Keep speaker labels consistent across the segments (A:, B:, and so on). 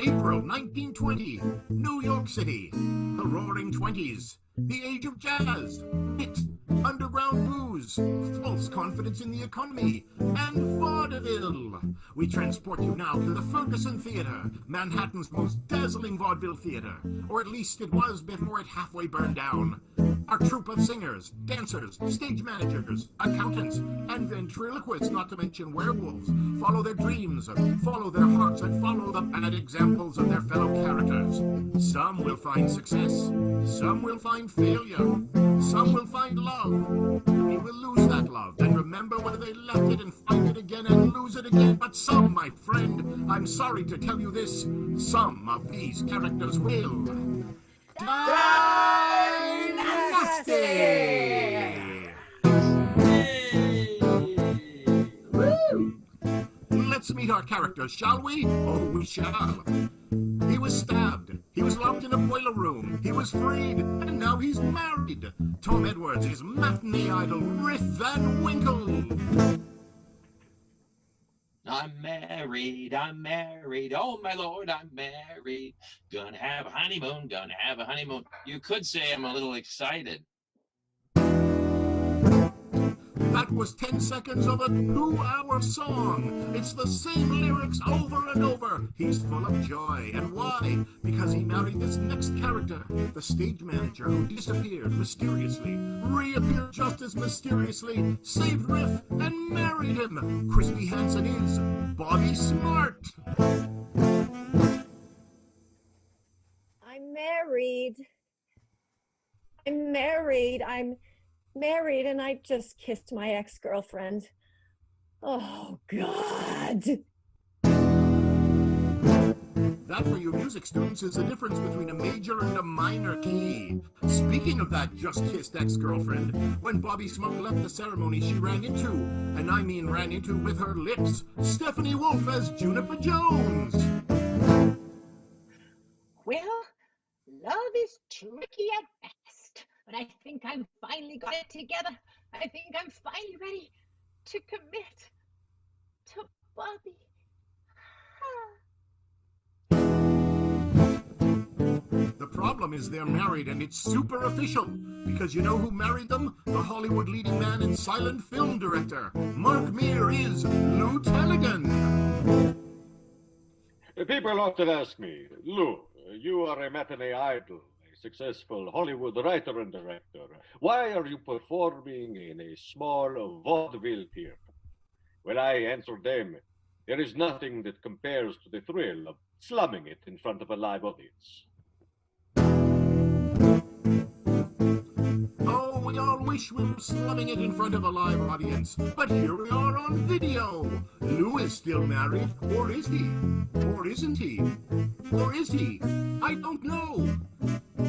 A: April 1920, New York City. The Roaring Twenties. The age of jazz, wit, underground booze, false confidence in the economy, and vaudeville. We transport you now to the Ferguson Theatre, Manhattan's most dazzling vaudeville theatre, or at least it was before it halfway burned down. Our troupe of singers, dancers, stage managers, accountants, and ventriloquists, not to mention werewolves, follow their dreams, follow their hearts, and follow the bad examples of their fellow characters. Some will find success, some will find failure, some will find love. They will lose that love, then remember where they left it and find it again and lose it again. But some, my friend, I'm sorry to tell you this, some of these characters will DieNasty! Woo! Let's meet our characters, shall we? Oh, we shall. He was stabbed. He was locked in a boiler room. He was freed, and now he's married. Tom Edwards is matinee idol Rip Van Winkle.
B: I'm married, oh my lord, I'm married. Gonna have a honeymoon, gonna have a honeymoon. You could say I'm a little excited.
A: That was 10 seconds of a 2-hour song. It's the same lyrics over and over. He's full of joy. And why? Because he married this next character, the stage manager who disappeared mysteriously, reappeared just as mysteriously, saved Riff, and married him. Crispy Hansen is Bobby Smart.
C: I'm married, and I just kissed my ex-girlfriend. Oh, God.
A: That, for you music students, is the difference between a major and a minor key. Speaking of that just-kissed ex-girlfriend, when Bobby Smoke left the ceremony, she ran into, and I mean ran into with her lips, Stephanie Wolf as Juniper Jones.
D: Well, love is tricky at best, but I think I'm finally got it together. I think I'm finally ready to commit to Bobby.
A: The problem is they're married, and it's super official. Because you know who married them? The Hollywood leading man and silent film director. Mark Meir is Lou Tellegen.
E: People often ask me, Lou, you are a matinee idol, a successful Hollywood writer and director. Why are you performing in a small vaudeville theater? Well, I answer them, there is nothing that compares to the thrill of slumming it in front of a live audience.
A: Oh, we all wish we were slumming it in front of a live audience, but here we are on video. Lou is still married, or is he? Or isn't he? Or is he? I don't know.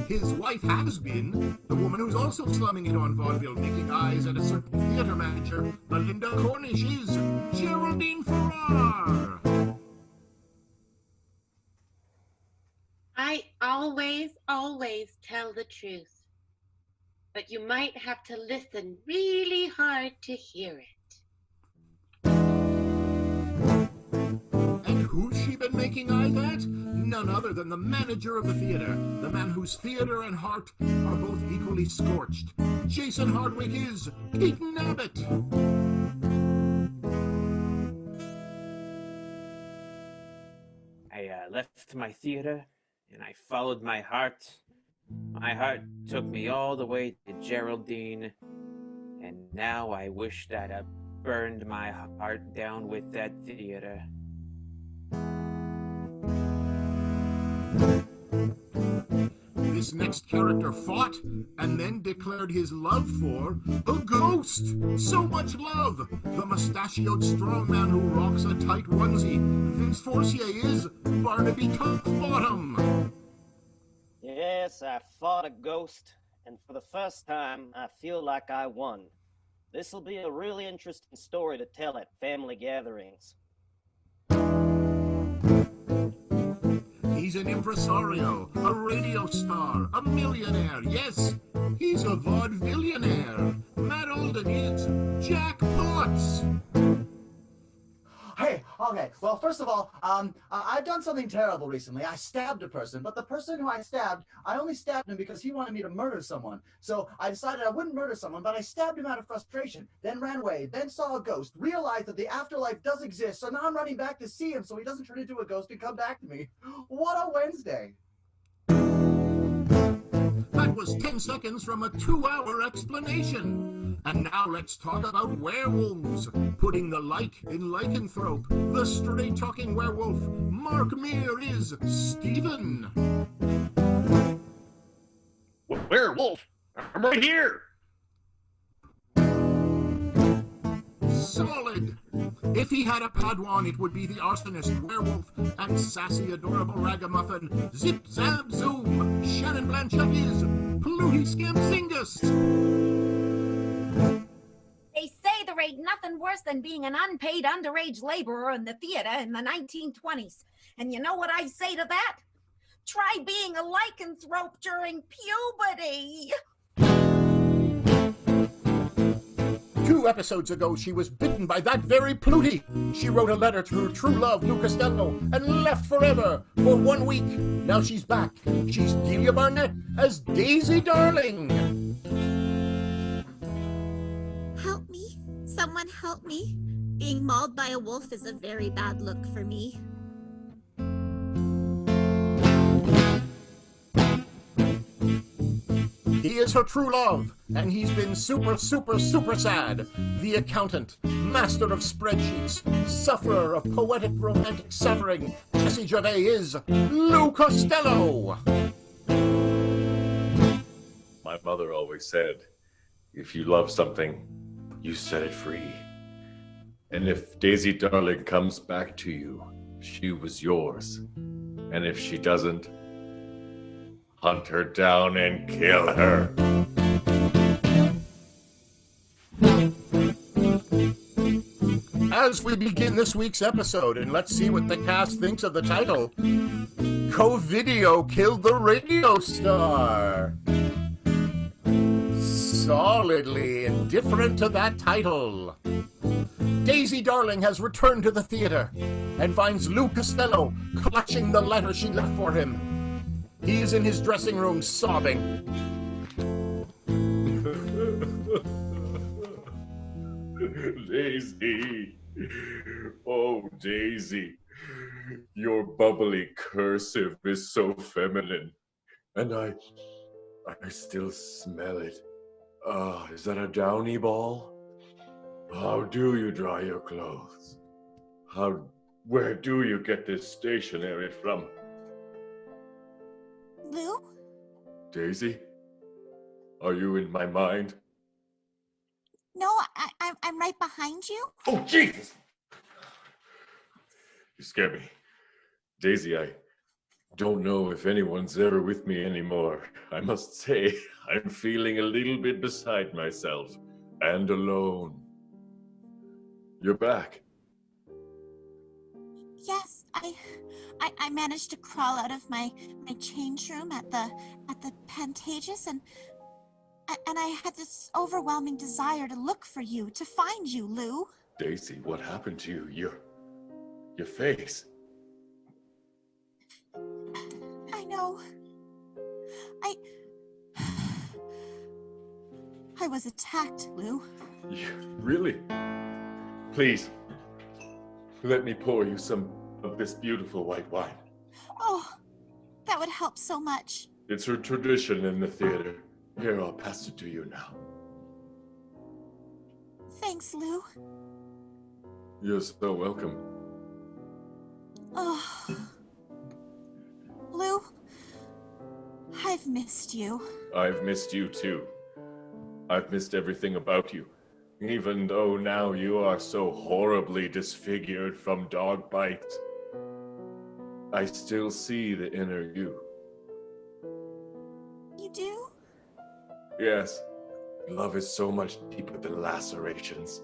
A: His wife has been, the woman who's also slumming it on vaudeville, making eyes at a certain theater manager, Belinda Cornish, is Geraldine Farrar.
F: I always tell the truth. But you might have to listen really hard to hear it.
A: And who's she been making eyes at? None other than the manager of the theater, the man whose theater and heart are both equally scorched. Jason Hardwick is Keaton Abbott.
G: I left my theater, and I followed my heart. My heart took me all the way to Geraldine, and now I wish that I burned my heart down with that theater.
A: This next character fought and then declared his love for a ghost. So much love. The mustachioed strong man who rocks a tight onesie. Vince Forcier is Barnaby Top-Bottom.
H: Yes, I fought a ghost, and for the first time, I feel like I won. This'll be a really interesting story to tell at family gatherings.
A: He's an impresario, a radio star, a millionaire. Yes, he's a vaudevillionaire. Matt Olden is Jack Potts.
I: Hey, okay, Well, first of all, I've done something terrible recently. I stabbed a person, but the person who I stabbed, I only stabbed him because he wanted me to murder someone. So I decided I wouldn't murder someone, but I stabbed him out of frustration, then ran away, then saw a ghost, realized that the afterlife does exist, so now I'm running back to see him so he doesn't turn into a ghost and come back to me. What a Wednesday.
A: That was 10 seconds from a 2-hour explanation. And now let's talk about werewolves. Putting the like in lycanthrope. The straight-talking werewolf, Mark Meir, is Stephen.
E: Werewolf? I'm right here!
A: Solid. If he had a Padawan, it would be the arsonist werewolf and sassy, adorable ragamuffin Zip Zab Zoom. Shannon Blanchett is Pluty Scamsingus.
J: They say there ain't nothing worse than being an unpaid underage laborer in the theater in the 1920s. And you know what I say to that? Try being a lycanthrope during puberty.
A: 2 episodes ago, she was bitten by that very Pluty. She wrote a letter to her true love, Lou Costello, and left forever for 1 week. Now she's back. She's Delia Barnett as Daisy Darling.
K: Help me. Someone help me. Being mauled by a wolf is a very bad look for me.
A: He is her true love, and he's been super sad. The accountant, master of spreadsheets, sufferer of poetic romantic suffering, Jesse Gervais is Lou Costello.
L: My mother always said, if you love something, you set it free. And if Daisy Darling comes back to you, she was yours. And if she doesn't, hunt her down and kill her.
A: As we begin this week's episode, and let's see what the cast thinks of the title, Co-Video killed the radio star. Solidly indifferent to that title. Daisy Darling has returned to the theater and finds Lou Costello clutching the letter she left for him. He is in his dressing room sobbing.
L: Daisy. Oh, Daisy. Your bubbly cursive is so feminine. And I still smell it. Is that a downy ball? How do you dry your clothes? Where do you get this stationery from?
K: Lou?
L: Daisy? Are you in my mind?
K: No, I'm right behind you.
L: Oh, Jesus! You scare me. Daisy, I don't know if anyone's ever with me anymore. I must say, I'm feeling a little bit beside myself and alone. You're back.
K: Yes, I managed to crawl out of my change room at the Pantages, and I had this overwhelming desire to look for you, to find you, Lou.
L: Daisy, what happened to you? Your face.
K: I know. I was attacked, Lou.
L: Really? Please, let me pour you some of this beautiful white wine.
K: Oh, that would help so much.
L: It's a tradition in the theater. Here, I'll pass it to you now.
K: Thanks, Lou.
L: You're so welcome.
K: Oh. Lou, I've missed you.
L: I've missed you too. I've missed everything about you. Even though now you are so horribly disfigured from dog bites, I still see the inner you.
K: You do?
L: Yes. Love is so much deeper than lacerations.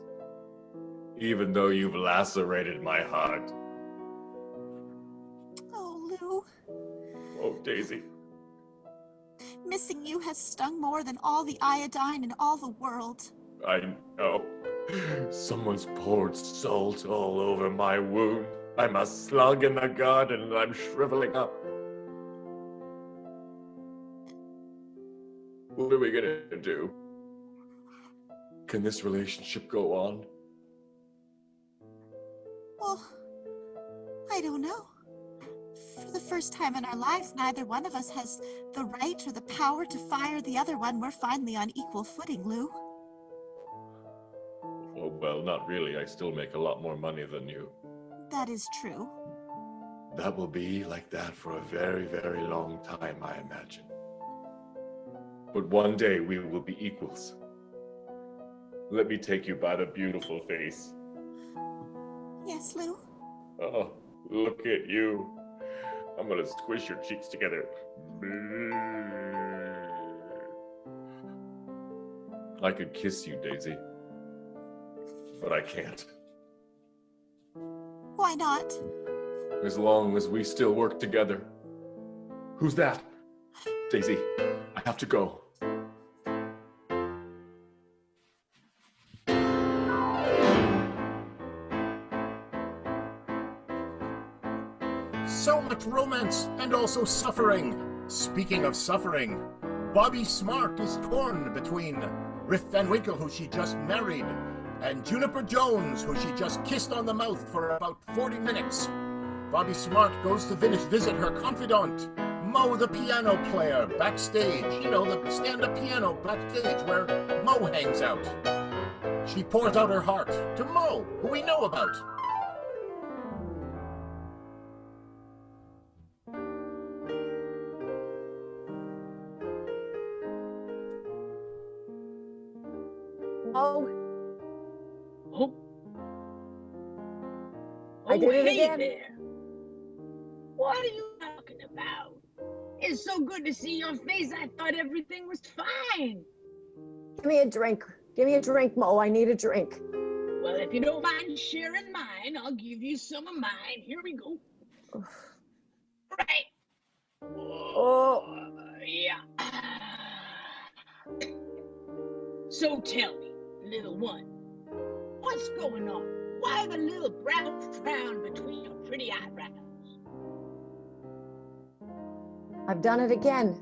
L: Even though you've lacerated my heart.
K: Oh, Lou.
L: Oh, Daisy.
K: Missing you has stung more than all the iodine in all the world.
L: I know. Someone's poured salt all over my wound. I'm a slug in the garden and I'm shriveling up. What are we gonna do? Can this relationship go on?
K: Well, I don't know. For the first time in our lives, neither one of us has the right or the power to fire the other one. We're finally on equal footing, Lou.
L: Oh, well, not really. I still make a lot more money than you.
K: That is true.
L: That will be like that for a very, very long time, I imagine. But one day we will be equals. Let me take you by the beautiful face.
K: Yes, Lou?
L: Oh, look at you. I'm gonna squish your cheeks together. I could kiss you, Daisy. But I can't.
K: Why not?
L: As long as we still work together. Who's that? Daisy, I have to go.
A: So much romance and also suffering. Speaking of suffering, Bobby Smart is torn between Rip Van Winkle, who she just married, and Juniper Jones, who she just kissed on the mouth for about 40 minutes. Bobby Smart goes to visit her confidant, Mo the piano player, backstage. You know, the stand-up piano backstage where Mo hangs out. She pours out her heart to Mo, who we know about.
C: Oh.
D: Oh.
C: I did it
D: hey
C: again.
D: there. What are you talking about? It's so good to see your face. I thought everything was fine.
C: Give me a drink. Give me a drink, Mo. I need a drink.
D: Well, if you don't mind sharing mine, I'll give you some of mine. Here we go. Right.
C: Oh.
D: Yeah. So tell me, little one, what's going on? Why the little brown frown between your pretty eyebrows?
C: I've done it again.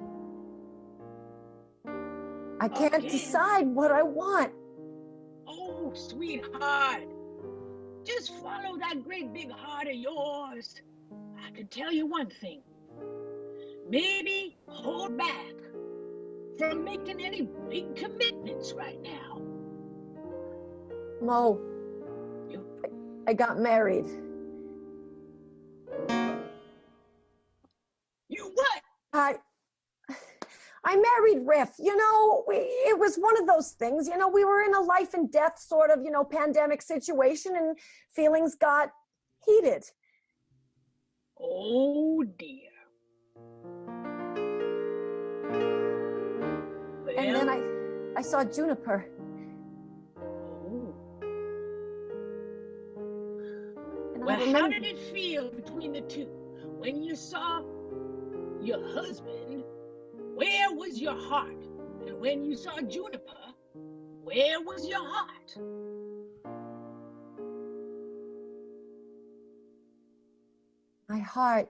C: I can't decide what I want.
D: Oh, sweetheart, just follow that great big heart of yours. I can tell you one thing. Maybe hold back from making any big commitments right now.
C: Mo, I got married.
D: You what?
C: I married Riff. You know, it was one of those things. You know, we were in a life and death sort of, pandemic situation, and feelings got heated.
D: Oh, dear. Well,
C: and then I saw Juniper.
D: Oh.
C: And
D: Well, how did it feel between the two? When you saw your husband, where was your heart? And when you saw Juniper, where was your heart?
C: My heart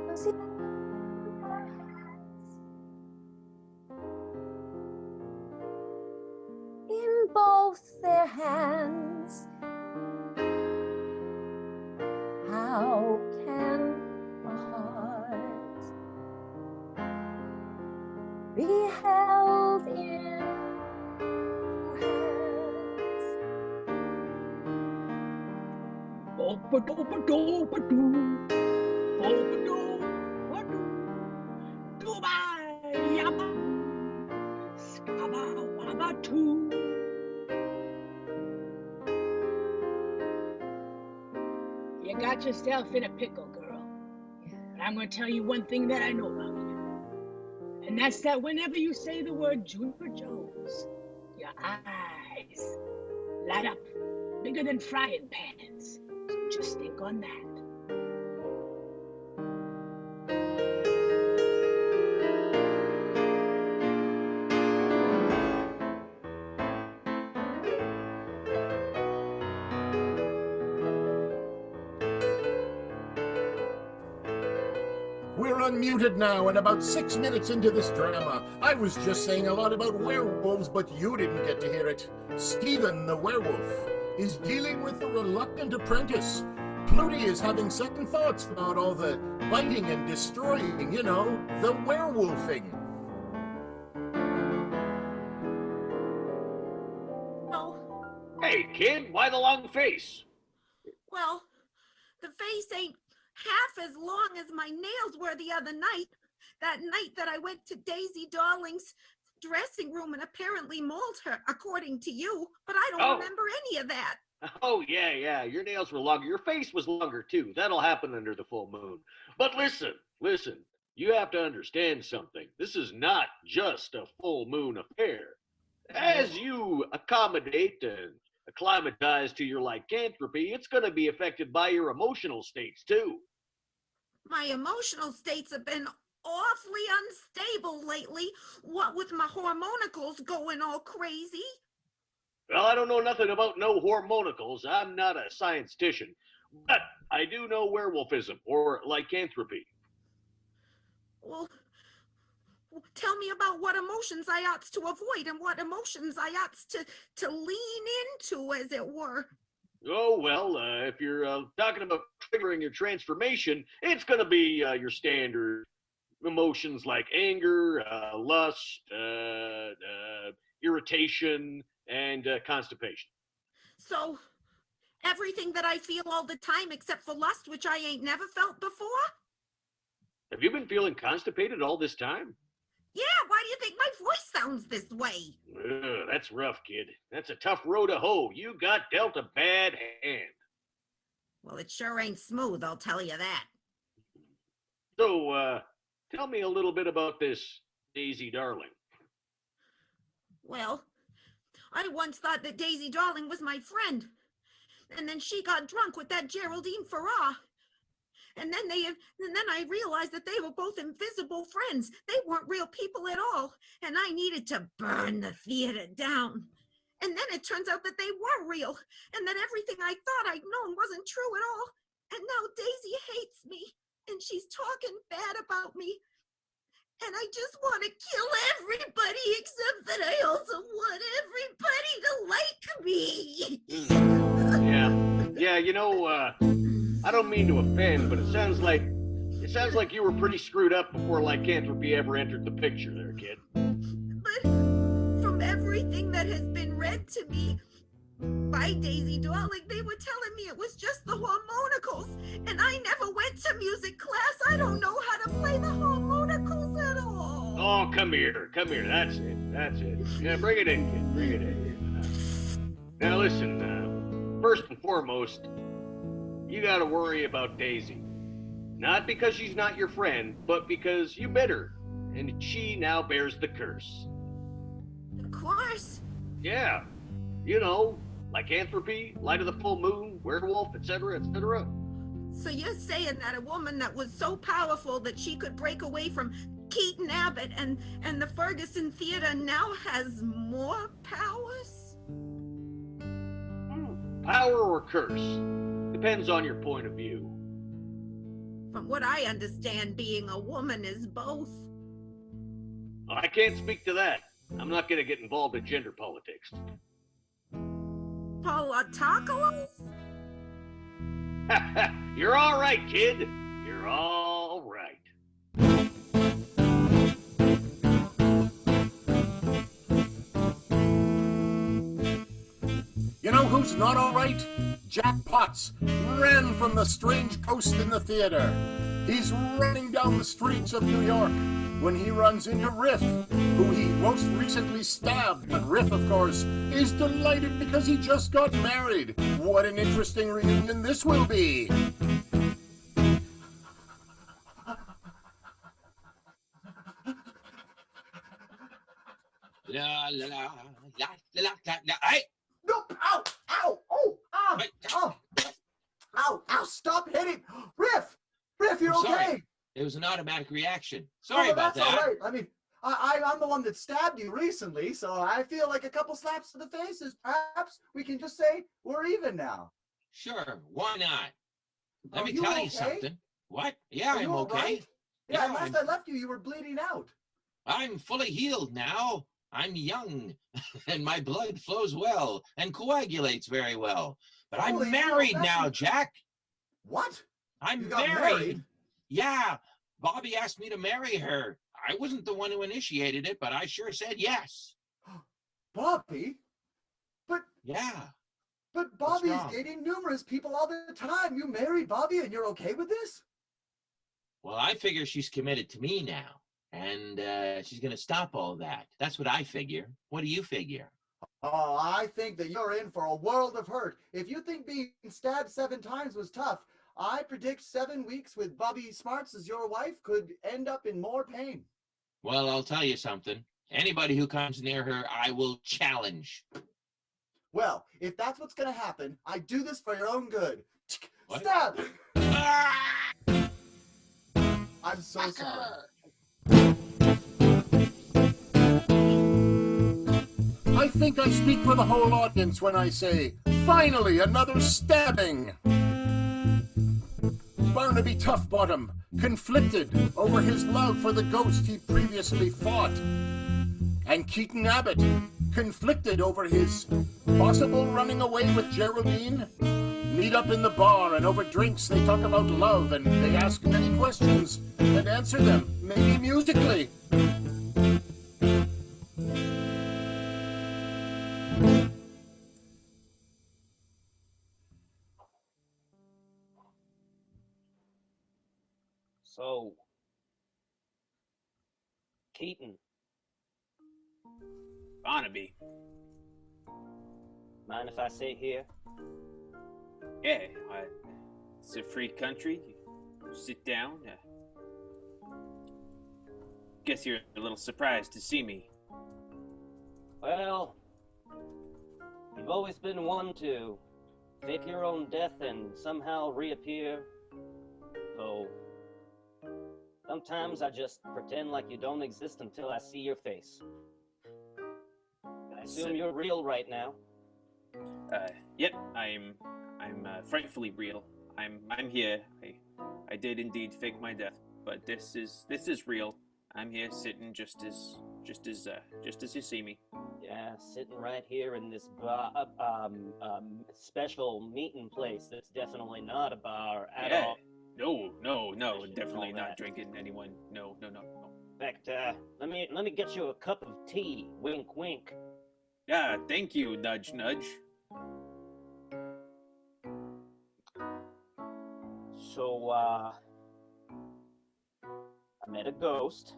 C: was in both their hands. How can a heart be held in two hands?
D: You got yourself in a pickle, girl. But I'm going to tell you one thing that I know about you. And that's that whenever you say the word Juniper Jones, your eyes light up bigger than frying pans. So just think on that.
A: You're unmuted now and about 6 minutes into this drama. I was just saying a lot about werewolves, but you didn't get to hear it. Stephen the werewolf is dealing with a reluctant apprentice. Pluty is having second thoughts about all the biting and destroying, you know, the werewolfing.
J: Oh,
E: Hey, kid, why the long face?
J: well, the face ain't half as long as my nails were the other night. That night that I went to Daisy Darling's dressing room and apparently mauled her, according to you, but I don't remember any of that.
E: Oh, yeah. Your nails were longer. Your face was longer, too. That'll happen under the full moon. But listen. You have to understand something. This is not just a full moon affair. As you accommodate and acclimatize to your lycanthropy, it's going to be affected by your emotional states, too.
J: My emotional states have been awfully unstable lately, what with my hormonicals going all crazy.
E: Well, I don't know nothing about no hormonicals. I'm not a scientistician. But I do know werewolfism, or lycanthropy.
J: Well, tell me about what emotions I ought to avoid and what emotions I ought to lean into, as it were.
E: Oh, well, if you're talking about triggering your transformation, it's going to be your standard emotions like anger, lust, irritation, and constipation.
J: So, everything that I feel all the time except for lust, which I ain't never felt before?
E: Have you been feeling constipated all this time?
J: Yeah, why do you think my voice sounds this way?
E: That's rough, kid. That's a tough road to hoe. You got dealt a bad hand.
J: Well, it sure ain't smooth, I'll tell you that.
E: So, tell me a little bit about this Daisy Darling.
J: Well, I once thought that Daisy Darling was my friend. And then she got drunk with that Geraldine Farrar. And then I realized that they were both invisible friends. They weren't real people at all. And I needed to burn the theater down. And then it turns out that they were real. And that everything I thought I'd known wasn't true at all. And now Daisy hates me. And she's talking bad about me. And I just want to kill everybody, except that I also want everybody to like me.
E: Yeah, you know, I don't mean to offend, but it sounds like you were pretty screwed up before lycanthropy ever entered the picture there, kid.
J: But from everything that has been read to me by Daisy Darling, they were telling me it was just the harmonicals, and I never went to music class. I don't know how to play the harmonicals at all.
E: Oh, come here. That's it. Yeah, bring it in, kid. Bring it in. Now listen, first and foremost, you gotta worry about Daisy. Not because she's not your friend, but because you bit her, and she now bears the curse.
J: The curse?
E: Yeah. You know, lycanthropy, light of the full moon, werewolf, etc., etc.
J: So you're saying that a woman that was so powerful that she could break away from Keaton Abbott and the Ferguson Theater now has more powers?
E: Power or curse? Depends on your point of view.
J: From what I understand, being a woman is both.
E: I can't speak to that. I'm not going to get involved in gender politics.
J: Politocalos?
E: You're all right, kid. You're all right.
A: You know who's not all right? Jack Potts ran from the strange ghost in the theater. He's running down the streets of New York when he runs into Riff, who he most recently stabbed. But Riff, of course, is delighted because he just got married. What an interesting reunion this will be.
B: La la la la la la la. Hey!
I: Nope! Ow! Ow! Oh! Ah! Oh! Ow! Ow! Stop hitting! Riff! Riff, you're
B: Sorry.
I: okay!
B: It was an automatic reaction. Sorry about
I: that's
B: that.
I: all right. I mean, I'm the one that stabbed you recently, so I feel like a couple slaps to the faces. Perhaps we can just say we're even now.
B: Sure, why not? Let
I: Are
B: me
I: you
B: tell you
I: okay?
B: something. What? Yeah,
I: Are
B: I'm
I: you all
B: okay.
I: right? Yeah, last I left you, you were bleeding out.
B: I'm fully healed now. I'm young, and my blood flows well and coagulates very well. But I'm married now, Jack.
I: What?
B: I'm
I: You got
B: married.
I: married?
B: Yeah, Bobby asked me to marry her. I wasn't the one who initiated it, but I sure said yes.
I: Bobby? But
B: yeah.
I: But Bobby is dating numerous people all the time. You married Bobby and you're okay with this?
B: Well, I figure she's committed to me now, and she's going to stop all that. That's what I figure. What do you figure?
I: Oh, I think that you're in for a world of hurt. If you think being stabbed 7 times was tough, I predict 7 weeks with Bobby Smarts as your wife could end up in more pain.
B: Well, I'll tell you something. Anybody who comes near her, I will challenge.
I: Well, if that's what's going to happen, I do this for your own good.
B: What?
I: Stab! I'm so sorry.
A: I think I speak for the whole audience when I say, finally, another stabbing! Barnaby Toughbottom, conflicted over his love for the ghost he previously fought. And Keaton Abbott, conflicted over his possible running away with Geraldine. Meet up in the bar, and over drinks they talk about love, and they ask many questions and answer them, maybe musically.
H: So, Keaton.
G: Barnaby.
H: Mind if I sit here?
G: Yeah, it's a free country. You sit down. Guess you're a little surprised to see me.
H: Well, you've always been one to fake your own death and somehow reappear. So, sometimes I just pretend like you don't exist until I see your face. I assume you're real right now.
G: Yep, I'm frightfully real. I'm here. I did indeed fake my death, but this is real. I'm here sitting just as you see me.
H: Yeah, sitting right here in this special meeting place that's definitely not a bar at all.
G: No, definitely not drinking anyone. No.
H: In fact, let me get you a cup of tea. Wink, wink.
G: Yeah, thank you. Nudge, nudge.
H: So, I met a ghost.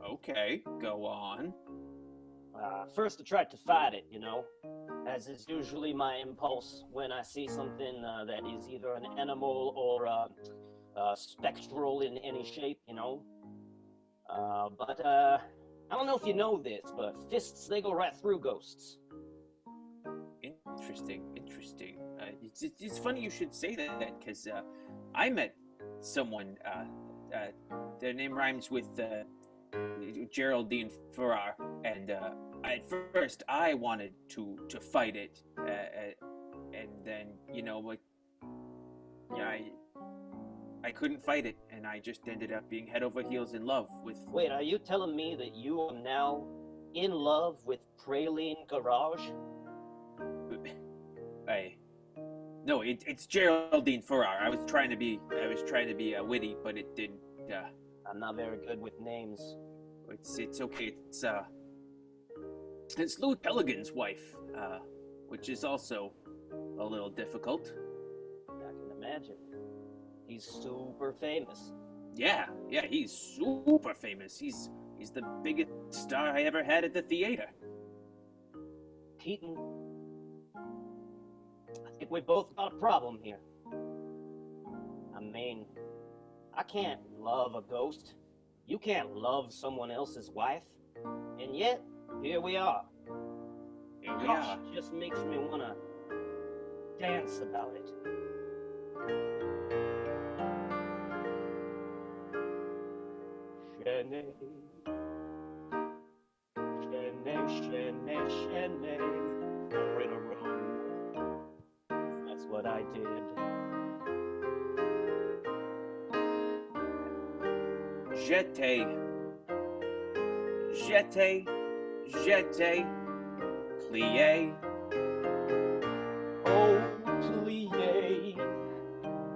G: Okay, go on.
H: First I tried to fight it, as is usually my impulse when I see something that is either an animal or spectral in any shape, But I don't know if you know this, but fists, they go right through ghosts.
G: Interesting. It's funny you should say that, because I met someone, their name rhymes with Geraldine Farrar, and at first I wanted to fight it, and then, I couldn't fight it, and I just ended up being head over heels in love with...
H: Wait, are you telling me that you are now in love with Praline Garage?
G: No, it's Geraldine Farrar. I was trying to be witty, but it didn't.
H: I'm not very good with names.
G: It's okay. It's Lou Peligan's wife, which is also a little difficult.
H: I can imagine. He's super famous.
G: Yeah, he's super famous. He's the biggest star I ever had at the theater.
H: Keaton, I think we both got a problem here. I mean, I can't love a ghost. You can't love someone else's wife. And yet, here we are. Gosh, it just makes me want to dance about it. Shene, four in a row. That's what I did.
G: Jeté, jeté, jeté, plié.
H: Oh, plie,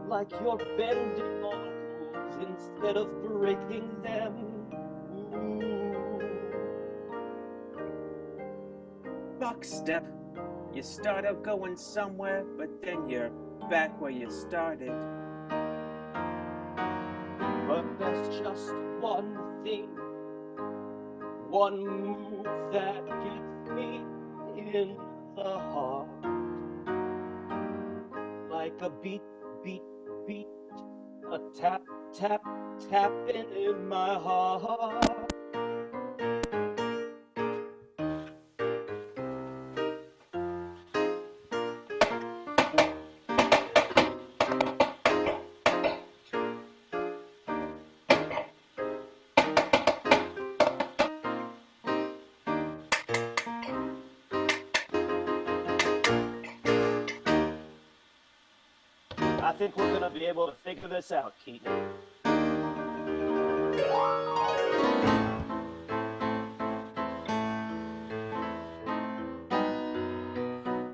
H: like you're bending all rules instead of breaking them. Ooh.
G: Buckstep. You start out going somewhere, but then you're back where you started.
H: But there's just one thing, one move that gets me in the heart. Like a beat, beat, beat, a tap, tap, tapping in my heart. I think we're gonna be able to figure this out, Keaton.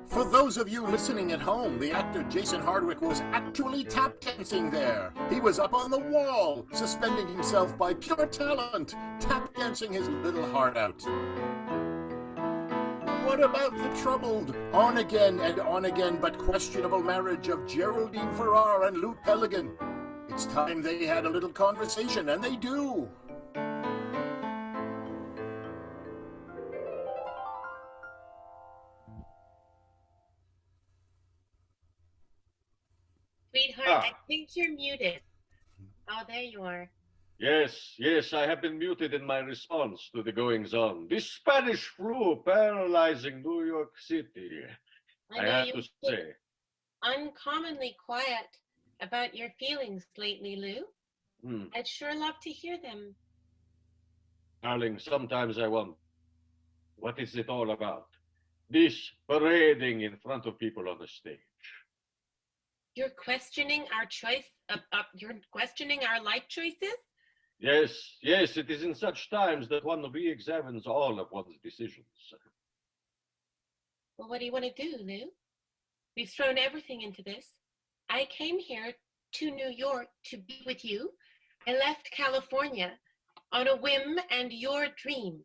A: For those of you listening at home, the actor Jason Hardwick was actually tap dancing there. He was up on the wall, suspending himself by pure talent, tap dancing his little heart out. What about the troubled, on again but questionable marriage of Geraldine Farrar and Lou Pelican? It's time they had a little conversation, and they do.
F: Sweetheart,
E: Ah.
F: I think you're muted. Oh, there you are.
E: Yes, yes, I have been muted in my response to the goings-on. This Spanish flu paralyzing New York City, I
F: know
E: have
F: you've
E: to
F: been
E: say.
F: uncommonly quiet about your feelings lately, Lou. I'd sure love to hear them.
E: Darling, sometimes I wonder, what is it all about? This parading in front of people on the stage.
F: You're questioning our choice you're questioning our life choices?
E: Yes, yes, it is in such times that one re-examines all of one's decisions.
F: Well, what do you want to do, Lou? We've thrown everything into this. I came here to New York to be with you. I left California on a whim and your dream,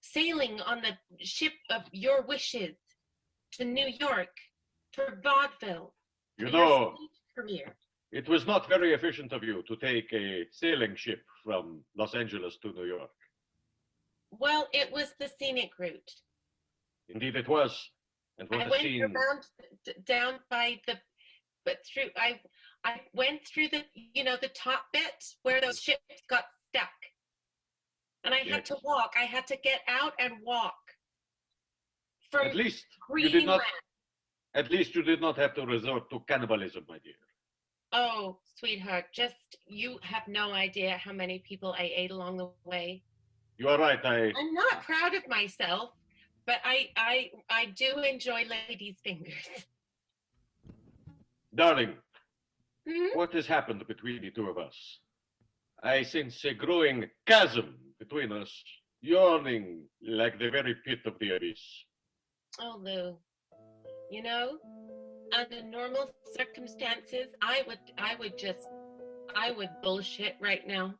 F: sailing on the ship of your wishes to New York for vaudeville.
E: You
F: for your
E: know,
F: stage career.
E: it was not very efficient of you to take a sailing ship from Los Angeles to New York.
F: Well, it was the scenic route.
E: Indeed it was. And what
F: I
E: a
F: went
E: scene.
F: around down by the, but through, I went through the, the top bit where those ships got stuck. And I had to walk. I had to get out and walk. From
E: At least
F: Greenland.
E: you did not have to resort to cannibalism, my dear.
F: Oh, sweetheart, just you have no idea how many people I ate along the way.
E: You are right.
F: I'm not proud of myself, but I do enjoy ladies' fingers.
E: Darling,
F: Hmm?
E: what has happened between the two of us? I sense a growing chasm between us, yawning like the very pit of the abyss.
F: Oh, Lou, under normal circumstances, I would bullshit right now.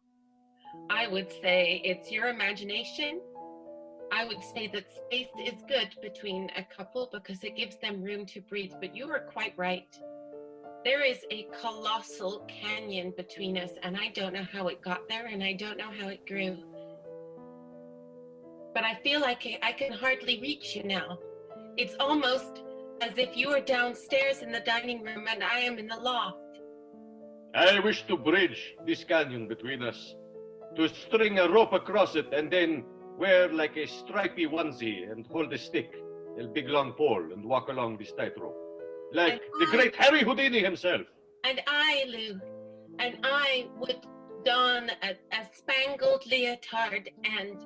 F: I would say it's your imagination. I would say that space is good between a couple because it gives them room to breathe, but you are quite right. There is a colossal canyon between us, and I don't know how it got there, and I don't know how it grew. But I feel like I can hardly reach you now. It's almost as if you are downstairs in the dining room and I am in the loft.
E: I wish to bridge this canyon between us, to string a rope across it and then wear like a stripy onesie and hold a stick, a big long pole, and walk along this tightrope. Like the great Harry Houdini himself.
F: And I, Lou, would don a spangled leotard and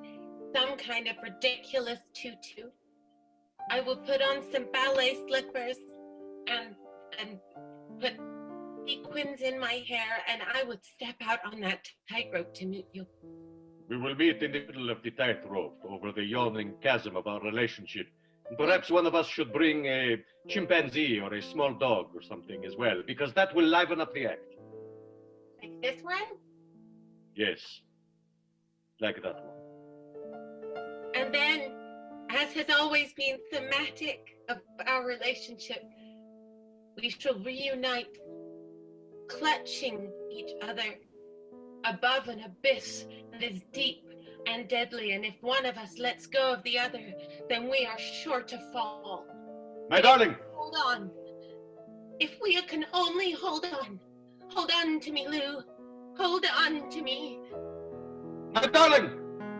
F: some kind of ridiculous tutu. I would put on some ballet slippers and put sequins in my hair, and I would step out on that tightrope to meet you.
E: We will meet in the middle of the tightrope over the yawning chasm of our relationship. Perhaps one of us should bring a chimpanzee or a small dog or something as well, because that will liven up the act.
F: Like this one?
E: Yes, like that one.
F: And then, as has always been thematic of our relationship, we shall reunite, clutching each other above an abyss that is deep and deadly, and if one of us lets go of the other, then we are sure to fall.
E: My darling!
F: Hold on. If we can only hold on to me, Lou. Hold on to me.
E: My darling!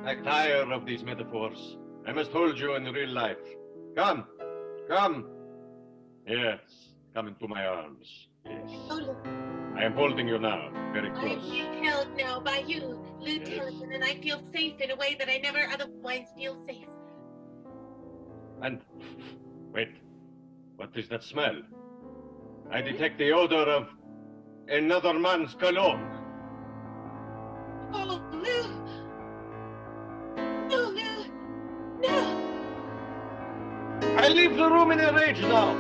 E: I'm tired of these metaphors. I must hold you in real life. Come, come. Yes, come into my arms. Yes.
F: Oh, Lou.
E: I am holding you now, very
F: I am
E: close.
F: being held now by you, Lou Tillotson, and I feel safe in a way that I never otherwise feel safe.
E: And, wait, what is that smell? I detect the odor of another man's cologne.
F: Oh, Lou! No, Lou! No!
E: I leave the room in a rage now.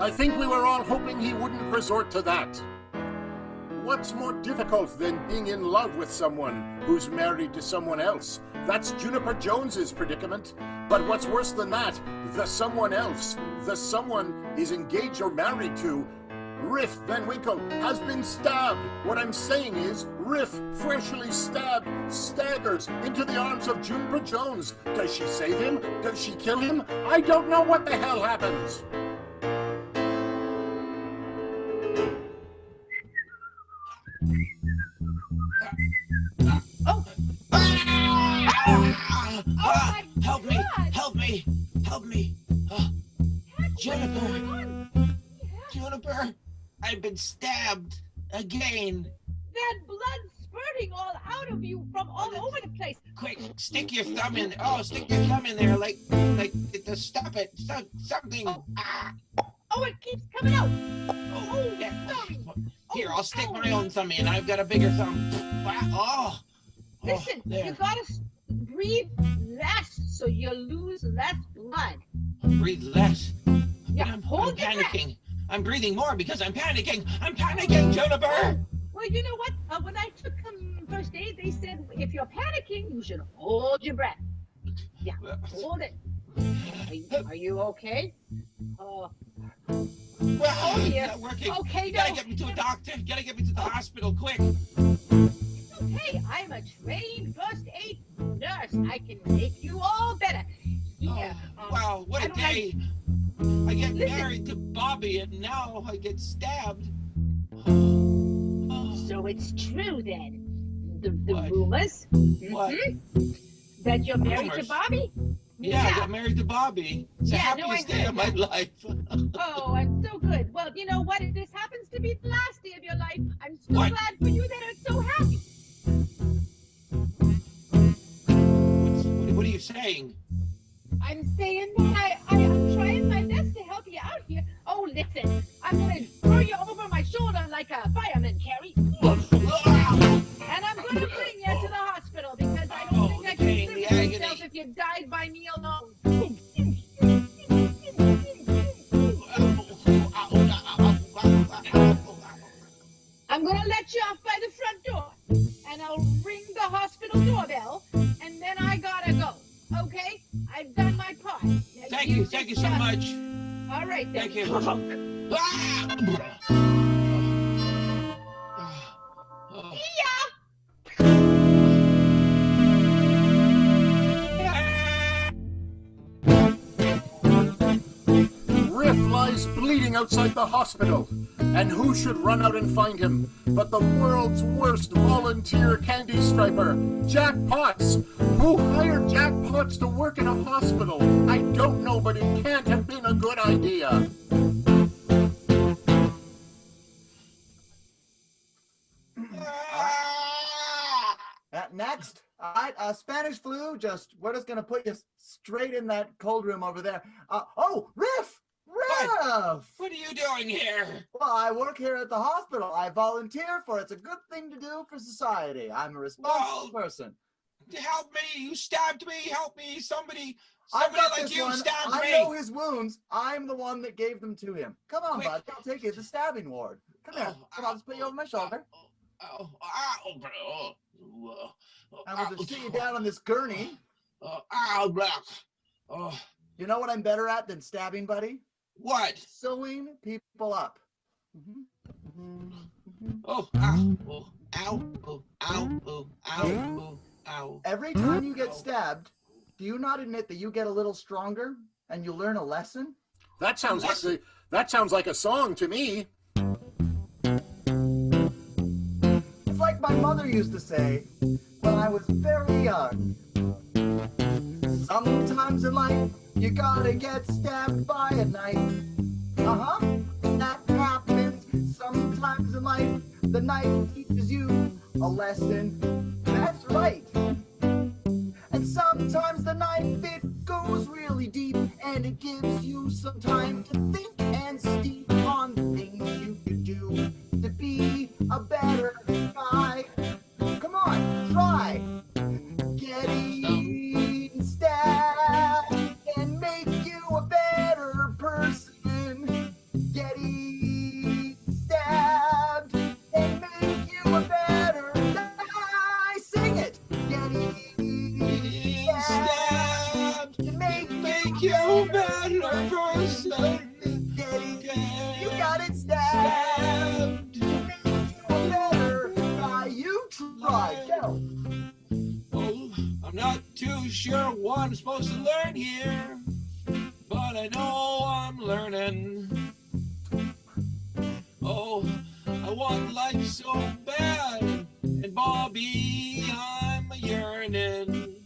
A: I think we were all hoping he wouldn't resort to that. What's more difficult than being in love with someone who's married to someone else? That's Juniper Jones's predicament. But what's worse than that? The someone else, the someone is engaged or married to, Riff Van Winkle, has been stabbed. What I'm saying is, Riff, freshly stabbed, staggers into the arms of Juniper Jones. Does she save him? Does she kill him? I don't know what the hell happens.
G: Help me! Help me! Help me! Juniper! Juniper! I've been stabbed again.
D: That blood spurting all out of you from all over the place.
G: Quick, stick your thumb in. Oh, stick your thumb in there, like to stop it. Something.
D: Oh, it keeps coming out.
G: Oh, yeah.
D: Sorry.
G: Here, I'll stick my own thumb in. I've got a bigger thumb. Oh.
D: Listen,
G: there.
D: you gotta breathe less so you lose less blood.
G: Breathe less.
D: Yeah,
G: I'm
D: hold your breath.
G: panicking. I'm breathing more because I'm panicking. I'm panicking, Juniper.
D: Well, you know what? When I took first aid, they said if you're panicking, you should hold your breath. Yeah, hold it. Are you okay?
G: Well,
D: oh, dear.
G: Not working.
D: Okay,
G: You gotta
D: no.
G: get me to a doctor. You gotta get me to the hospital, quick.
D: It's okay. I'm a trained first aid nurse. I can make you all better. Here.
G: Wow, what
D: I
G: a
D: don't
G: day. I get married to Bobby and now I get stabbed.
D: So it's true then. The
G: What?
D: rumors.
G: What?
D: That you're married to
G: Rumors?
D: Bobby?
G: Yeah, I got married to Bobby. It's the
D: Yeah, no,
G: happiest
D: I
G: day
D: heard
G: of my
D: that.
G: life.
D: Oh, I'm so good. Well, you know what? If this happens to be the last day of your life, I'm so
G: What?
D: glad for you that are so happy.
G: What are you saying?
D: I'm saying that I'm trying my best to help you out here. Oh, listen, I'm going to throw you over my shoulder like a fireman, Carrie. And I'm going to bring you to the hospital because I don't think I can
G: pain,
D: live
G: the
D: with
G: agony.
D: myself if you died by me alone. I'm going to let you off by the front door, and I'll ring the hospital doorbell, and then I gotta go. Okay? I've done my part. Now
G: Thank you so much.
D: All right, then.
G: Thank you.
A: Riff lies bleeding outside the hospital. And who should run out and find him but the world's worst volunteer candy striper, Jack Potts? Who hired Jack Potts to work in a hospital? I don't know, but it can't have been a good idea.
I: Next. All right, Spanish flu, we're just gonna put you straight in that cold room over there. Oh, Riff! Riff!
B: What are you doing here?
I: Well, I work here at the hospital. I volunteer for it's a good thing to do for society. I'm a responsible person.
B: Help me! You stabbed me! Help me! Somebody
I: I've got
B: like
I: this
B: you
I: one.
B: stabbed me!
I: I know his wounds. I'm the one that gave them to him. Come on,
B: Quick.
I: bud. I'll take you to the stabbing ward. Come here. Come on, let's put you over my shoulder. And we'll just sit you down on this gurney. You know what I'm better at than stabbing, buddy?
B: What?
I: Sewing people up.
B: Oh, ow, oh, ow, oh, ow, oh, ow, oh, ow.
I: Every time you get stabbed, do you not admit that you get a little stronger and you learn a lesson?
A: That sounds like a song to me.
I: It's like my mother used to say when I was very young. Sometimes in life, you gotta get stabbed by a knife. That happens sometimes in life. The knife teaches you a lesson. That's right. And sometimes the knife, it goes really deep, and it gives you some time to think and steep on things you could do to be a better guy. Come on, try. Getting stabbed can make you a better person. Getting stabbed can make you a better guy. Sing it. Getting stabbed can make you a better person. You got it stabbed. Can make you a better guy. You try. Go.
B: Oh, I'm not too sure what I'm supposed to learn here, but I know I'm learning. Oh, I want life so bad, and Bobby, I'm a yearning.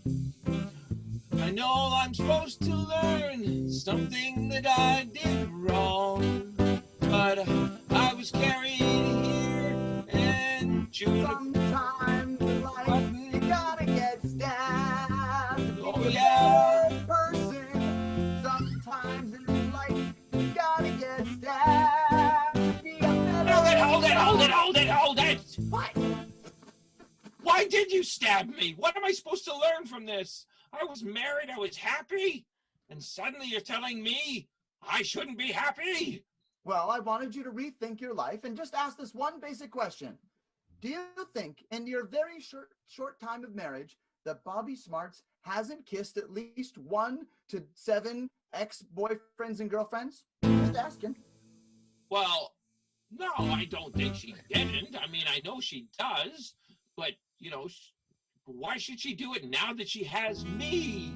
B: I know I'm supposed to learn something that I did wrong, but I was carried here and chewed.
I: Sometimes in life you gotta get stabbed.
B: Oh yeah.
I: Person. Sometimes in life you gotta get stabbed. Be a better
B: Hold it!
I: What?
B: Why did you stab me? What am I supposed to learn from this? I was married, I was happy, and suddenly you're telling me I shouldn't be happy?
I: Well, I wanted you to rethink your life and just ask this one basic question. Do you think in your very short time of marriage that Bobby Smarts hasn't kissed at least 1 to 7 ex-boyfriends and girlfriends? Just asking.
B: Well, no, I don't think she didn't. I mean, I know she does, but, you know, why should she do it now that she has me?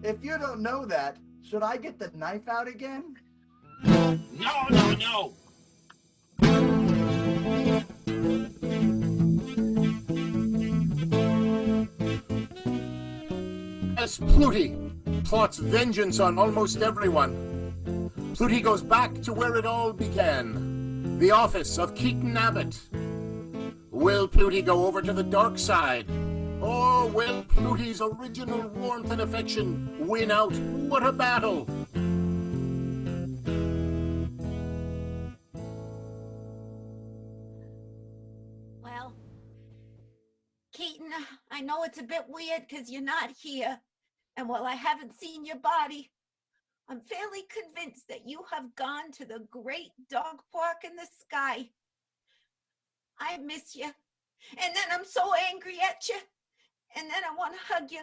I: If you don't know that, should I get the knife out again?
B: No.
A: As Pluty plots vengeance on almost everyone, Pluty goes back to where it all began, the office of Keaton Abbott. Will Pluty go over to the dark side? Or will Pluty's original warmth and affection win out? What a battle!
J: Well, Keaton, I know it's a bit weird because you're not here. And while I haven't seen your body, I'm fairly convinced that you have gone to the great dog park in the sky. I miss you. And then I'm so angry at you. And then I want to hug you.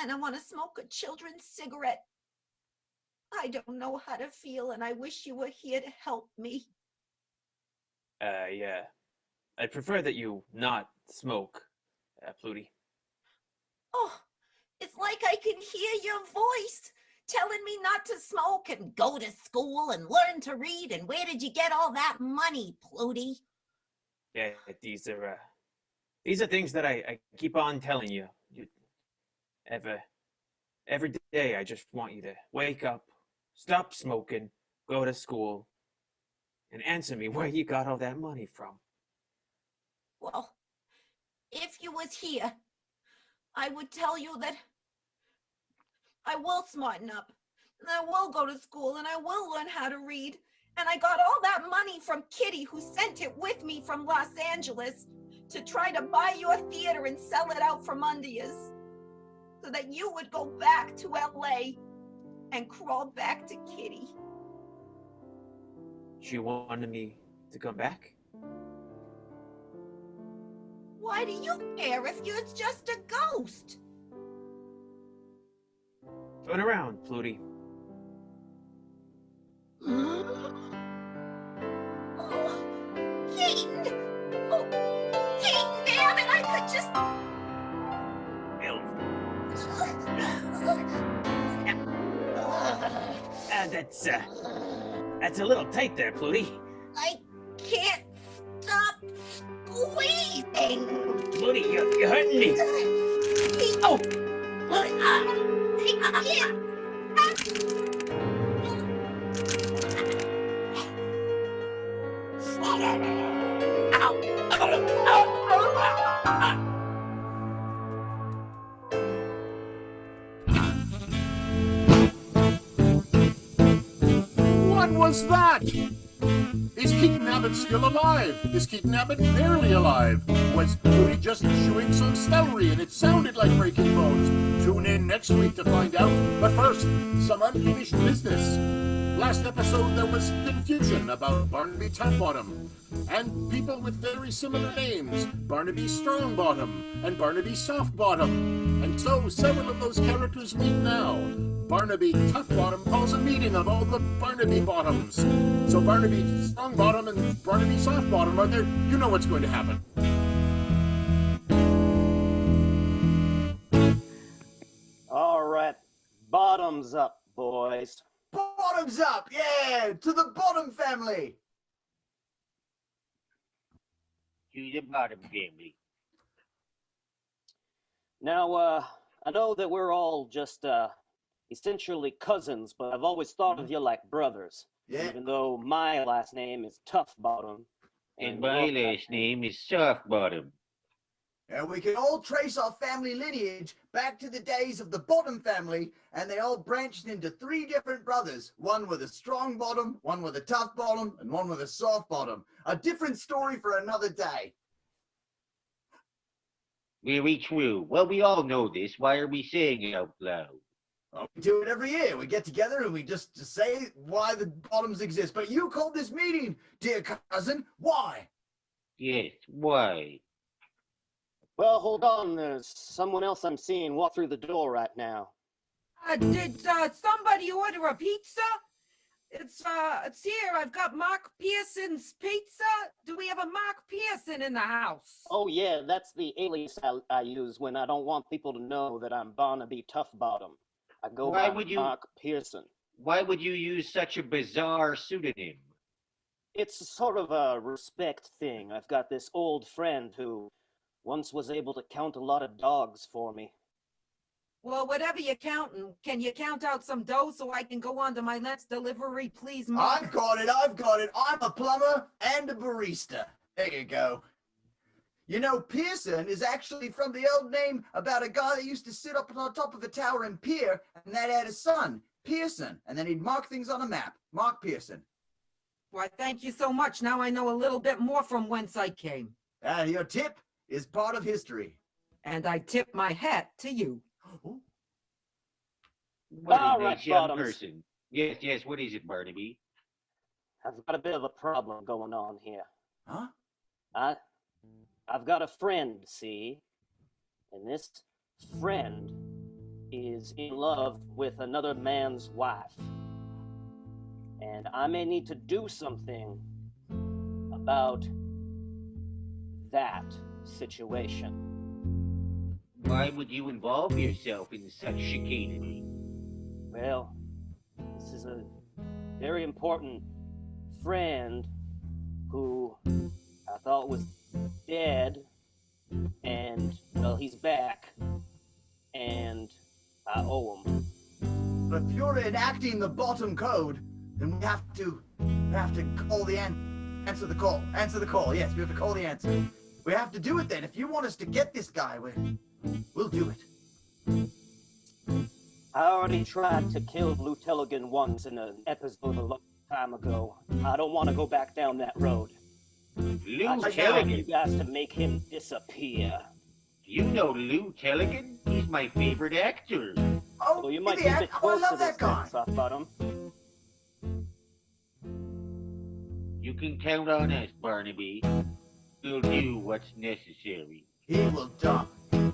J: And I want to smoke a children's cigarette. I don't know how to feel, and I wish you were here to help me.
G: Yeah. I'd prefer that you not smoke, Pluty.
J: Oh, it's like I can hear your voice telling me not to smoke and go to school and learn to read. And where did you get all that money, Pluty?
G: Yeah, these are things that I keep on telling you. Every day I just want you to wake up, stop smoking, go to school, and answer me where you got all that money from.
J: Well, if you was here, I would tell you that I will smarten up, and I will go to school, and I will learn how to read. And I got all that money from Kitty, who sent it with me from Los Angeles to try to buy your theater and sell it out from under you, so that you would go back to LA and crawl back to Kitty.
G: She wanted me to come back?
J: Why do you care if you're just a ghost?
G: Turn around, Flutie.
J: Oh, Keaton! Oh, Keaton, damn it, I could just...
G: That's a little tight there, Flutie.
J: I can't stop squeezing.
G: Flutie, you're hurting me. Oh!
J: I can't.
A: What was that? Is Keaton Abbott still alive? Is Keaton Abbott barely alive? Was Rudy just chewing some celery and it sounded like breaking bones? Tune in next week to find out. But first, some unfinished business. Last episode there was confusion about Barnaby Topbottom and people with very similar names, Barnaby Strongbottom and Barnaby Softbottom. And so several of those characters meet now. Barnaby Toughbottom calls a meeting of all the Barnaby Bottoms. So Barnaby Strongbottom and Barnaby Softbottom are there. You know what's going to happen.
H: All right, bottoms up, boys.
I: Bottoms up, yeah, to the Bottom family.
H: To the Bottom family. Now, I know that we're all just essentially cousins, but I've always thought of you like brothers.
I: Yeah.
H: Even though my last name is Toughbottom.
B: And my last name is Softbottom.
I: And we can all trace our family lineage back to the days of the Bottom family, and they all branched into 3 different brothers, one with a strong bottom, one with a tough bottom, and one with a soft bottom. A different story for another day.
B: Very true. Well, we all know this. Why are we saying it out loud?
I: Well, we do it every year. We get together and we just say why the bottoms exist. But you called this meeting, dear cousin. Why?
B: Yes, why?
H: Well, hold on. There's someone else I'm seeing walk through the door right now.
J: Did somebody order a pizza? It's here. I've got Mark Pearson's pizza. Do we have a Mark Pearson in the house?
H: Oh, yeah, that's the alias I use when I don't want people to know that I'm Barnaby Toughbottom. I go by Mark Pearson.
B: Why would you use such a bizarre pseudonym?
H: It's sort of a respect thing. I've got this old friend who once was able to count a lot of dogs for me.
J: Well, whatever you're counting, can you count out some dough so I can go on to my next delivery, please, Mark?
I: I've got it. I'm a plumber and a barista. There you go. You know, Pearson is actually from the old name about a guy that used to sit up on top of a tower and peer, and that had a son, Pearson, and then he'd mark things on a map. Mark Pearson.
J: Why, thank you so much. Now I know a little bit more from whence I came.
I: Your tip is part of history.
J: And I tip my hat to you.
B: What
H: All
B: a
H: right,
B: nice young
H: Bottoms.
B: person. Yes, what is it, Barnaby?
H: I've got a bit of a problem going on here.
I: Huh?
H: I've got a friend, see? And this friend is in love with another man's wife. And I may need to do something about that situation.
B: Why would you involve yourself in such chicanery?
H: Well, this is a very important friend who I thought was dead, and, well, he's back, and I owe him.
I: But if you're enacting the Bottom code, then we have to call the answer the call. Yes, we have to call the answer. We have to do it then. If you want us to get this guy, We'll do it.
H: I already tried to kill Lou Tellegen once in an episode a long time ago. I don't want to go back down that road.
M: Lou
H: I just want you
M: Tellegen?
H: guys to make him disappear.
M: You know Lou Tellegen? He's my favorite actor.
I: Oh,
H: So you might
I: the
H: be a
I: act-
H: bit
I: oh, I
H: close
I: love
H: to
I: that
H: this
I: guy.
H: soft bottom.
M: You can count on us, Barnaby. We'll do what's necessary.
I: He will die.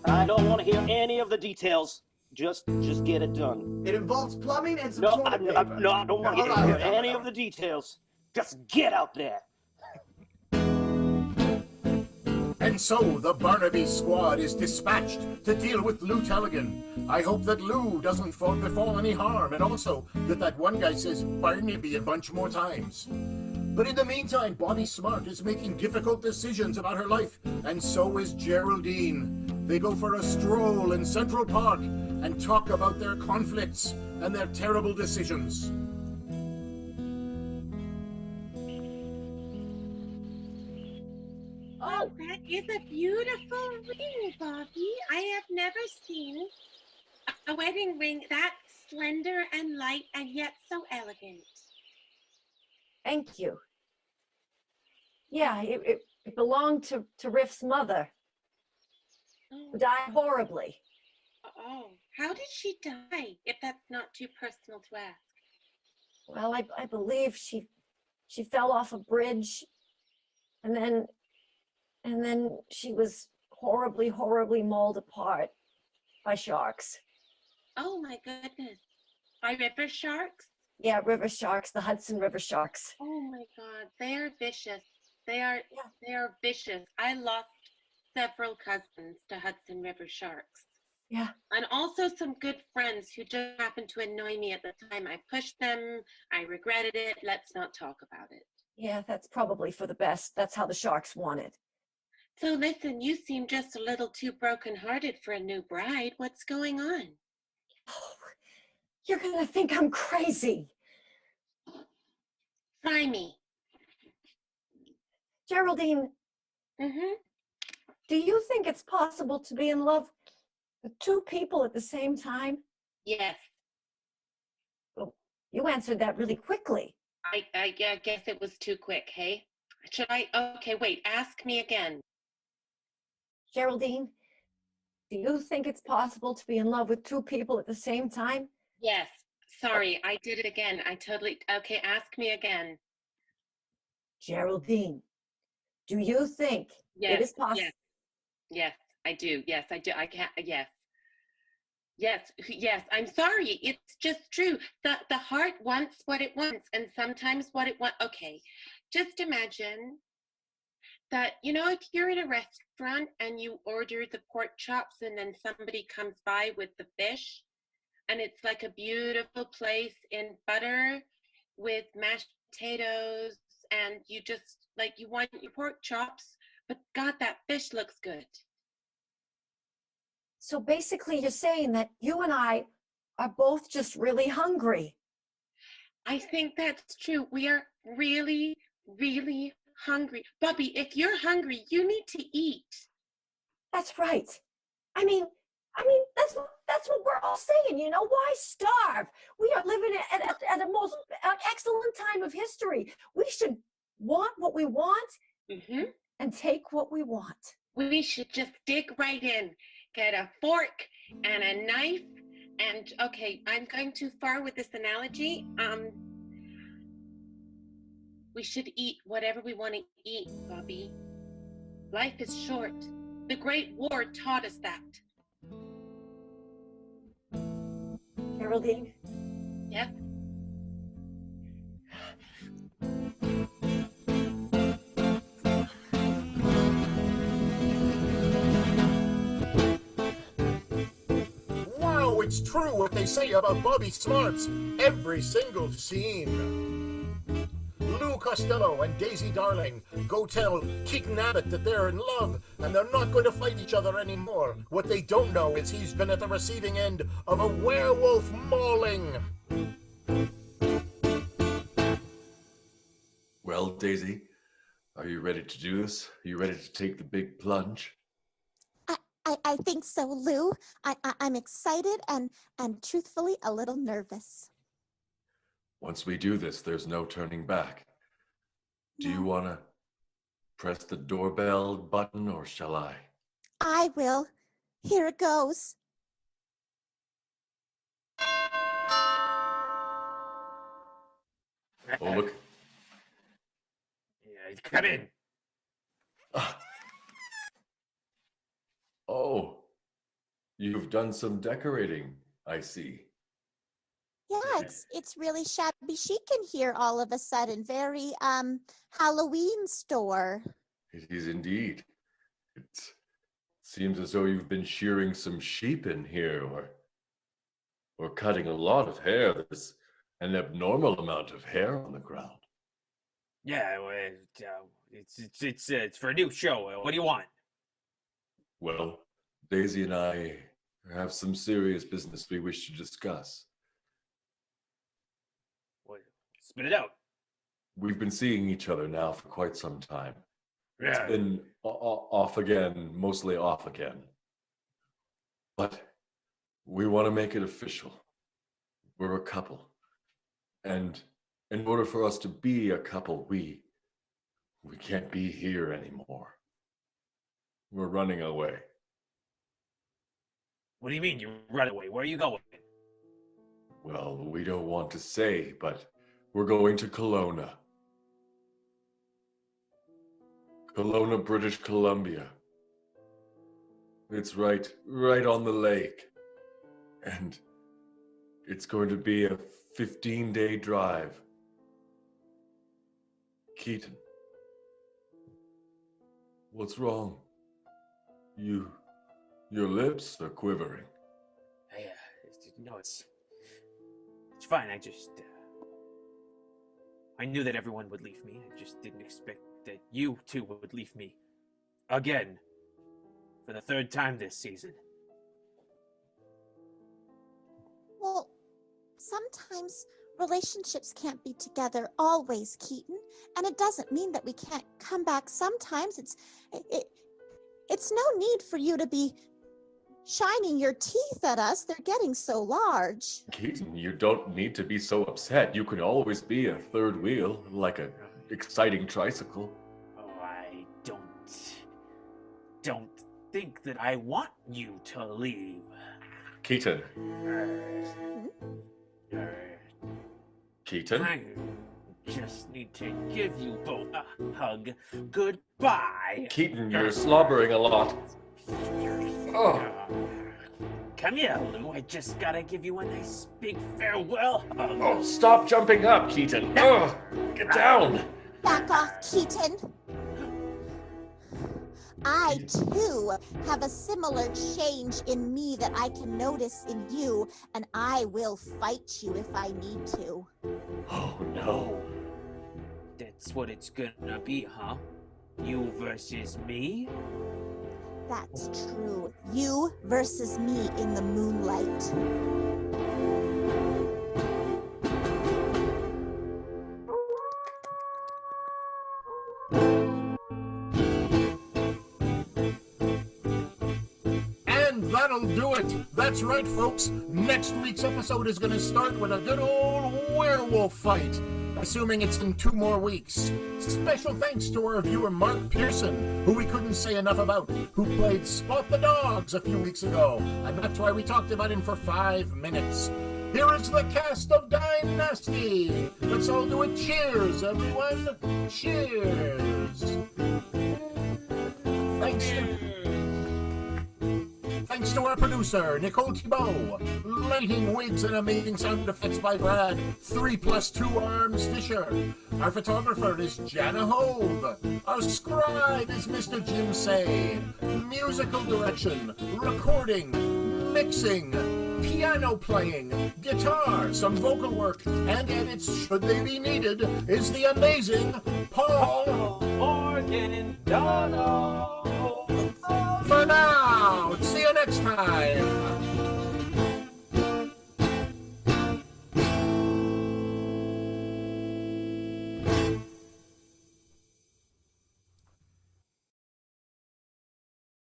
H: I don't want to hear any of the details. Just get it done.
I: It involves plumbing and some
H: No,
I: toilet paper.
H: I don't want to
I: Hold on,
H: hear
I: hold on,
H: any
I: hold
H: of the details. Just get out there.
A: And so the Barnaby squad is dispatched to deal with Lou Tellegen. I hope that Lou doesn't befall any harm, and also that one guy says Barnaby a bunch more times. But in the meantime, Bobby Smart is making difficult decisions about her life, and so is Geraldine. They go for a stroll in Central Park and talk about their conflicts and their terrible decisions.
F: Oh, that is a beautiful ring, Bobby. I have never seen a wedding ring that slender and light and yet so elegant.
C: Thank you. Yeah, it belonged to Riff's mother, who died horribly.
F: Oh, how did she die, if that's not too personal to ask?
C: Well, I believe she fell off a bridge, and then she was horribly mauled apart by sharks.
F: Oh my goodness. By river sharks?
C: Yeah, river sharks, the Hudson River sharks.
F: Oh my God, they are vicious. They are vicious. I lost several cousins to Hudson River sharks.
C: Yeah.
F: And also some good friends who just happened to annoy me at the time. I pushed them. I regretted it. Let's not talk about it.
C: Yeah, that's probably for the best. That's how the sharks want it.
F: So listen, you seem just a little too brokenhearted for a new bride. What's going on?
C: Oh, you're gonna think I'm crazy.
F: Try me.
C: Geraldine, do you think it's possible to be in love with two people at the same time?
F: Yes.
C: Well, you answered that really quickly.
F: I guess it was too quick, hey? Should I? Okay, wait, ask me again.
C: Geraldine, do you think it's possible to be in love with two people at the same time?
F: Yes. Sorry, I did it again. Okay, ask me again.
C: Geraldine, do you think it is possible?
F: Yes, I do. Yes, I do. I can't. Yes, I'm sorry. It's just true. The heart wants what it wants, and sometimes what it wants. Okay, just imagine that, if you're in a restaurant and you order the pork chops and then somebody comes by with the fish, and it's like a beautiful place in butter with mashed potatoes, and you just, you want your pork chops, but God, that fish looks good.
C: So basically you're saying that you and I are both just really hungry.
F: I think that's true. We are really, really hungry. Bobby, if you're hungry, you need to eat.
C: That's right. I mean, that's what we're all saying, why starve? We are living at a most excellent time of history. We should want what we want and take what we want.
F: We should just dig right in, get a fork and a knife, and okay, I'm going too far with this analogy. We should eat whatever we want to eat, Bobby. Life is short. The Great War taught us that.
C: Geraldine?
F: Yeah?
A: Wow, it's true what they say about Bobby Smart's every single scene. Lou Costello and Daisy Darling go tell Keaton Abbott that they're in love and they're not going to fight each other anymore. What they don't know is he's been at the receiving end of a werewolf mauling.
L: Well, Daisy, are you ready to do this? Are you ready to take the big plunge?
K: I I think so, Lou. I'm excited and truthfully a little nervous.
L: Once we do this, there's no turning back. Do you want to press the doorbell button, or shall I?
K: I will. Here it goes.
L: Oh, look.
G: Yeah, come in.
L: Oh, you've done some decorating, I see.
K: Yeah, it's really shabby chic in here all of a sudden. Very Halloween store.
L: It is indeed. It seems as though you've been shearing some sheep in here, or cutting a lot of hair. There's an abnormal amount of hair on the ground.
G: Yeah, it's for a new show. What do you want?
L: Well, Daisy and I have some serious business we wish to discuss.
G: Spit it out.
L: We've been seeing each other now for quite some time.
G: Yeah.
L: It's been off again, mostly off again. But we want to make it official. We're a couple. And in order for us to be a couple, we can't be here anymore. We're running away.
G: What do you mean you run away? Where are you going?
L: Well, we don't want to say, but we're going to Kelowna. Kelowna, British Columbia. It's right on the lake. And it's going to be a 15-day drive. Keaton, what's wrong? Your lips are quivering.
G: No, it's fine. I knew that everyone would leave me. I just didn't expect that you two would leave me again for the third time this season.
K: Well, sometimes relationships can't be together always, Keaton, and it doesn't mean that we can't come back sometimes. It's no need for you to be shining your teeth at us. They're getting so large.
L: Keaton, you don't need to be so upset. You can always be a third wheel, like an exciting tricycle.
G: Oh, I don't think that I want you to leave.
L: Keaton. Keaton?
G: I just need to give you both a hug. Goodbye.
L: Keaton, you're slobbering a lot. Oh.
G: Come here, Lou. I just gotta give you a nice big farewell hug.
L: Oh, stop jumping up, Keaton. Oh, get down.
K: Back off, Keaton. I, too, have a similar change in me that I can notice in you, and I will fight you if I need to.
L: Oh, no.
G: That's what it's gonna be, huh? You versus me?
K: That's true. You versus me in the moonlight.
A: And that'll do it. That's right, folks. Next week's episode is going to start with a good old werewolf fight, assuming it's in 2 more weeks. Special thanks to our viewer Mark Pearson, who we couldn't say enough about, who played Spot the Dogs a few weeks ago, and that's why we talked about him for 5 minutes. Here is the cast of DieNasty. Let's all do a cheers, everyone. Cheers. Thanks to our producer, Nicole Thibault. Lighting, wigs, and amazing sound effects by Brad. 3+2 Arms Fisher. Our photographer is Jana Hove. Our scribe is Mr. Jim Say. Musical direction, recording, mixing, piano playing, guitar, some vocal work, and edits, should they be needed, is the amazing Paul Morgan. For now, see you next time.